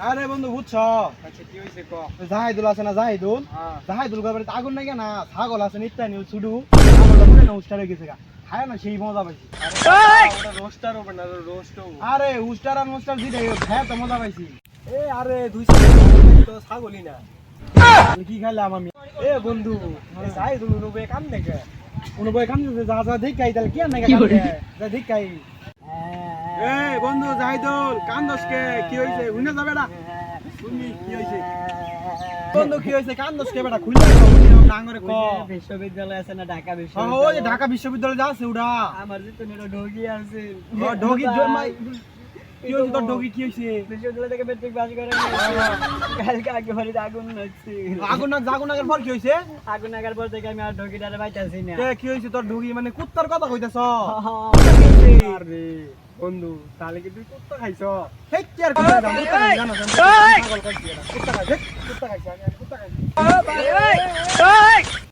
আরে বন্ধু বুঝছো? আচ্ছা কি হইছে ক? জাহিদুল আছে না জাহিদুল? হ্যাঁ। জাহিদুল বাড়িতে আগুন নাই না, ছাগল আছে নিত্যানি ছুডু। ছাগলটা পুরো নষ্ট হয়ে গেছে গা। খায় না সেই মজা পাইছি। ওটা রোস্টার হবে না, রোস্ট হবে। আরে উস্টার আর মুস্টার দিতে খায় তো মজা পাইছি। এ আরে 200 তো ছাগলই না। আমি কি খাইলাম আমি? এ বন্ধু, এ জাহিদুল নুবে কাম দেখে। কোনো বই খাম যা যা দেখাই তাহলে কি আর নাকি যা দেখাই। এ বন্ধু জাহিদুল কান্দসকে কি হইছে? উইনা যাবে না। শুনি কি হইছে? বন্ধু কি হইছে? কান্দসকে বেটা খুলে শুনি ডাঙরে ক। বিশ্ববিদ্যালয় আছে না ঢাকা ওই বিশ্ববিদ্যালয়? যে ঢাকা বিশ্ববিদ্যালয়ে যা আছে ওটা। আমার যে তুমি ঢোকি আছে। ও ঢোকি জন্মাই কি হইছে তোর ঢোকি কি হইছে? বিশ্ববিদ্যালয় থেকে মেট্রিক পাস করে কালকে আগে বাড়িতে আগুন লাগছে। আগুন আগের পর কি হইছে? আগুন লাগার পর থেকে আমি আর ঢোকিটারে পাইতাছি না। কি হইছে তোর ঢোকি মানে কুত্তার কথা কইতাছ? আরে বন্ধু তাহলে কি তুই কুত্তা খাইছ? হেই কি আর কুত্তা জানো জানো ছাগল খাইছি এটা কুত্তা খাইছে কুত্তা খাইছে আমি কুত্তা খাইছি